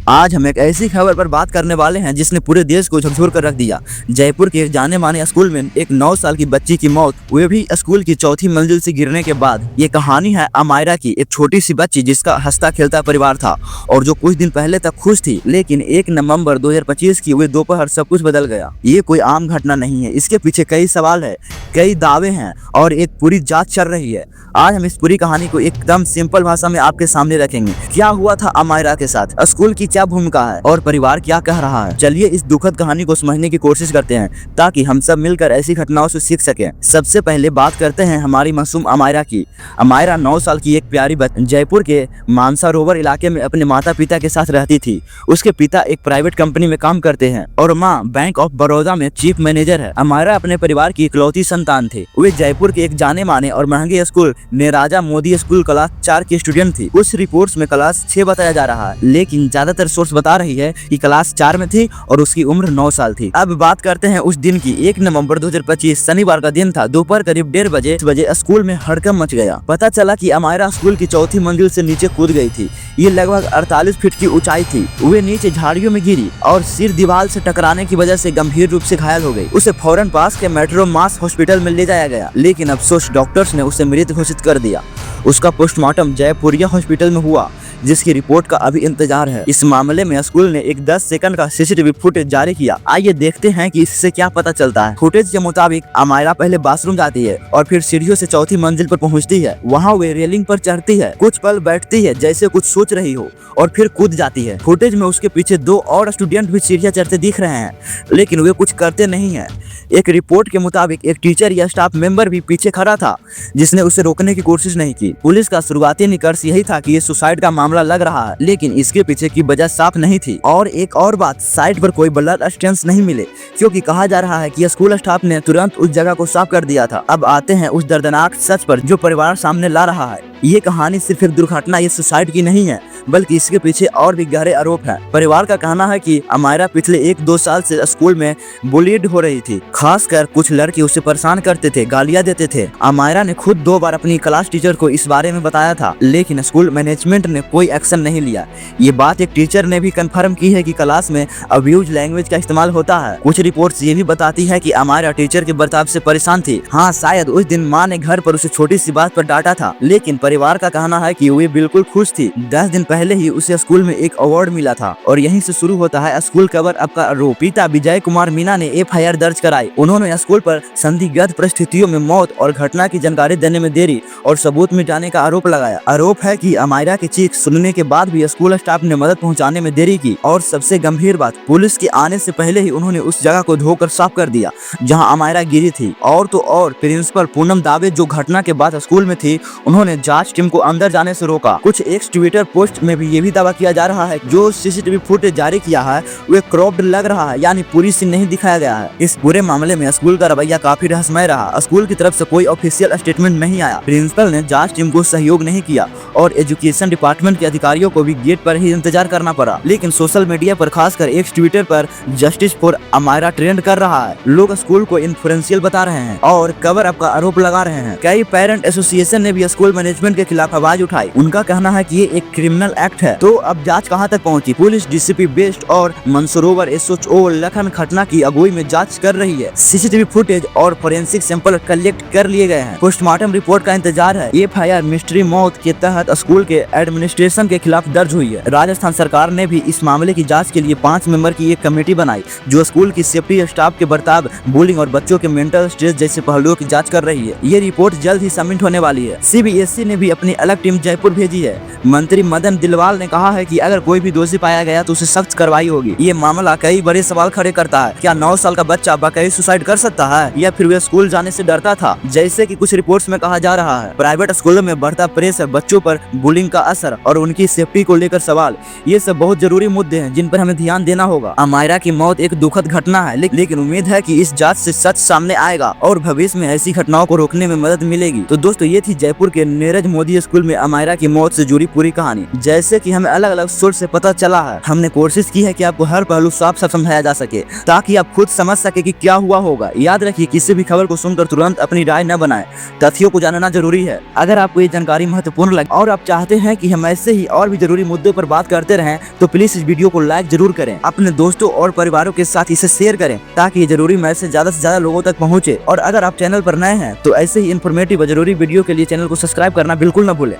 आज हम एक ऐसी खबर पर बात करने वाले हैं जिसने पूरे देश को झकझोर कर रख दिया। जयपुर के एक जाने माने स्कूल में एक 9 साल की बच्ची की मौत, वे भी स्कूल की चौथी मंजिल से गिरने के बाद। ये कहानी है अमायरा की, एक छोटी सी बच्ची जिसका हंसता खेलता परिवार था और जो कुछ दिन पहले तक खुश थी, लेकिन 1 नवंबर 2025 की वे दोपहर सब कुछ बदल गया। ये कोई आम घटना नहीं है, इसके पीछे कई सवाल है, कई दावे हैं और एक पूरी जांच चल रही है। आज हम इस पूरी कहानी को एकदम सिंपल भाषा में आपके सामने रखेंगे। क्या हुआ था अमायरा के साथ, स्कूल की क्या भूमिका है और परिवार क्या कह रहा है। चलिए इस दुखद कहानी को समझने की कोशिश करते हैं ताकि हम सब मिलकर ऐसी घटनाओं से सीख सकें। सबसे पहले बात करते हैं हमारी मासूम अमायरा की। अमायरा 9 साल की एक प्यारी बच्ची जयपुर के मानसरोवर इलाके में अपने माता पिता के साथ रहती थी। उसके पिता एक प्राइवेट कंपनी में काम करते हैं और माँ बैंक ऑफ बड़ौदा में चीफ मैनेजर है। अमायरा अपने परिवार की इकलौती संतान थी। वे जयपुर के एक जाने माने और महंगे स्कूल नेराजा मोदी स्कूल क्लास 4 की स्टूडेंट थी। कुछ रिपोर्ट्स में क्लास 6 बताया जा रहा है, लेकिन ज्यादातर सोर्स बता रही है कि क्लास 4 में थी और उसकी उम्र 9 साल थी। अब बात करते हैं उस दिन की। 1 नवंबर 2025 शनिवार का दिन था। दोपहर करीब 1:30 बजे स्कूल में हड़कंप मच गया। पता चला कि अमायरा स्कूल की चौथी मंजिल से नीचे कूद गई थी। ये लगभग 48 फीट की ऊंचाई थी। वे नीचे झाड़ियों में गिरी और सिर दीवार से टकराने की वजह से गंभीर रूप से घायल हो गई। उसे फौरन पास के मेट्रो मास हॉस्पिटल में ले जाया गया, लेकिन अफसोस डॉक्टर्स ने उसे मृत घोषित कर दिया। उसका पोस्टमार्टम जयपुरिया हॉस्पिटल में हुआ, जिसकी रिपोर्ट का अभी इंतजार है। इस मामले में स्कूल ने एक 10 सेकंड का सीसीटीवी फुटेज जारी किया। आइए देखते हैं कि इससे क्या पता चलता है। फुटेज के मुताबिक अमायरा पहले बाथरूम जाती है और फिर सीढ़ियों से चौथी मंजिल पर पहुंचती है। वहां वे रेलिंग पर चढ़ती है, कुछ पल बैठती है जैसे कुछ सोच रही हो और फिर कूद जाती है। फुटेज में उसके पीछे 2 और स्टूडेंट भी सीढ़ियां चढ़ते दिख रहे हैं, लेकिन वे कुछ करते नहीं है। एक रिपोर्ट के मुताबिक एक टीचर या स्टाफ मेंबर भी पीछे खड़ा था, जिसने उसे रोकने की कोशिश नहीं की। पुलिस का शुरुआती निष्कर्ष यही था कि ये सुसाइड का मामला लग रहा है, लेकिन इसके पीछे की वजह साफ नहीं थी। और एक और बात, साइट पर कोई ब्लड स्टेन्स नहीं मिले, क्योंकि कहा जा रहा है कि स्कूल स्टाफ ने तुरंत उस जगह को साफ कर दिया था। अब आते हैं उस दर्दनाक सच पर जो परिवार सामने ला रहा है। ये कहानी सिर्फ एक दुर्घटना या सुसाइड की नहीं है, बल्कि इसके पीछे और भी गहरे आरोप हैं। परिवार का कहना है कि अमायरा पिछले 1-2 साल से स्कूल में बुलीड हो रही थी। खासकर कुछ लड़के उसे परेशान करते थे, गालियां देते थे। अमायरा ने खुद 2 बार अपनी क्लास टीचर को इस बारे में बताया था, लेकिन स्कूल मैनेजमेंट ने कोई एक्शन नहीं लिया। ये बात एक टीचर ने भी कंफर्म की है कि क्लास में अब्यूज लैंग्वेज का इस्तेमाल होता है। कुछ रिपोर्ट्स ये भी बताती है कि अमायरा टीचर के बर्ताव से परेशान थी। हाँ, शायद उस दिन माँ ने घर पर उसे छोटी सी बात पर डांटा था, लेकिन परिवार का कहना है कि वे बिल्कुल खुश थी। 10 दिन पहले ही उसे स्कूल में एक अवार्ड मिला था और यहीं से शुरू होता है स्कूल कवर अप का आरोप। पिता विजय कुमार मीना ने FIR दर्ज कराई। उन्होंने स्कूल पर संदिग्ध परिस्थितियों में मौत और घटना की जानकारी देने में देरी और सबूत मिटाने का आरोप लगाया। आरोप है कि अमायरा की चीख सुनने के बाद भी स्कूल स्टाफ ने मदद पहुंचाने में देरी की और सबसे गंभीर बात, पुलिस के आने से पहले ही उन्होंने उस जगह को धोकर साफ कर दिया जहां अमायरा गिरी थी। और तो और प्रिंसिपल पूनम दावे, जो घटना के बाद स्कूल में थी, उन्होंने जांच टीम को अंदर जाने से रोका। कुछ एक्स ट्विटर पोस्ट में भी ये भी दावा किया जा रहा है जो सीसीटीवी फुटेज जारी किया है वे क्रॉप्ड लग रहा है, यानी पूरी सीन नहीं दिखाया गया है। इस पूरे मामले में स्कूल का रवैया काफी रहस्यमय रहा। स्कूल की तरफ से कोई ऑफिशियल स्टेटमेंट नहीं आया, प्रिंसिपल ने जांच टीम को सहयोग नहीं किया और एजुकेशन डिपार्टमेंट के अधिकारियों को भी गेट पर ही इंतजार करना पड़ा। लेकिन सोशल मीडिया पर, खासकर एक्स ट्विटर पर जस्टिस फॉर अमायरा ट्रेंड कर रहा है। लोग स्कूल को इन्फ्लुएंशियल बता रहे हैं और कवर अप का आरोप लगा रहे हैं। कई पेरेंट एसोसिएशन ने भी स्कूल मैनेजमेंट के खिलाफ आवाज उठाई। उनका कहना है कि ये एक क्रिमिनल एक्ट है। तो अब जांच कहां तक पहुंची? पुलिस DCP बेस्ट और मानसरोवर SHO लखन खटना की अगुवाई में जांच कर रही है। सीसीटीवी फुटेज और फोरेंसिक सैंपल कलेक्ट कर लिए गए हैं। पोस्टमार्टम रिपोर्ट का इंतजार है। FIR मिस्ट्री मौत के तहत स्कूल के एडमिनिस्ट्रेशन के खिलाफ दर्ज हुई है। राजस्थान सरकार ने भी इस मामले की जाँच के लिए 5 मेंबर की एक कमेटी बनाई, जो स्कूल की सेफ्टी, स्टाफ के बर्ताव, बुलिंग और बच्चों के मेंटल स्ट्रेस जैसे पहलुओं की जाँच कर रही है। ये रिपोर्ट जल्द ही सबमिट होने वाली है। CBSE ने भी अपनी अलग टीम जयपुर भेजी है। मंत्री मदन दिलवाल ने कहा है कि अगर कोई भी दोषी पाया गया तो उसे सख्त कार्रवाई होगी। ये मामला कई बड़े सवाल खड़े करता है। क्या 9 साल का बच्चा वाकई सुसाइड कर सकता है या फिर वे स्कूल जाने से डरता था, जैसे कि कुछ रिपोर्ट्स में कहा जा रहा है? प्राइवेट स्कूलों में बढ़ता प्रेशर, बच्चों पर बुलिंग का असर और उनकी सेफ्टी को लेकर सवाल, ये सब बहुत जरूरी मुद्दे हैं जिन पर हमें ध्यान देना होगा। अमायरा की मौत एक दुखद घटना है, लेकिन उम्मीद है कि इस जांच से सच सामने आएगा और भविष्य में ऐसी घटनाओं को रोकने में मदद मिलेगी। तो दोस्तों, ये थी जयपुर के नीरज मोदी स्कूल में अमायरा की मौत से जुड़ी पूरी कहानी। जैसे कि हमें अलग अलग सोर्स से पता चला है। हमने कोशिश की है कि आपको हर पहलू साफ साफ समझाया जा सके ताकि आप खुद समझ सके कि क्या हुआ होगा। याद रखिए, किसी भी खबर को सुनकर तुरंत अपनी राय न बनाएं, तथ्यों को जानना जरूरी है। अगर आपको ये जानकारी महत्वपूर्ण लगे और आप चाहते हैं कि हम ऐसे ही और भी जरूरी मुद्दों पर बात करते रहें तो प्लीज इस वीडियो को लाइक जरूर करें, अपने दोस्तों और परिवारों के साथ इसे शेयर करें ताकि ये जरूरी मैसेज से ज्यादा लोगों तक पहुंचे। और अगर आप चैनल पर नए हैं तो ऐसे ही इन्फॉर्मेटिव और जरूरी वीडियो के लिए चैनल को सब्सक्राइब करना बिल्कुल न भूलें।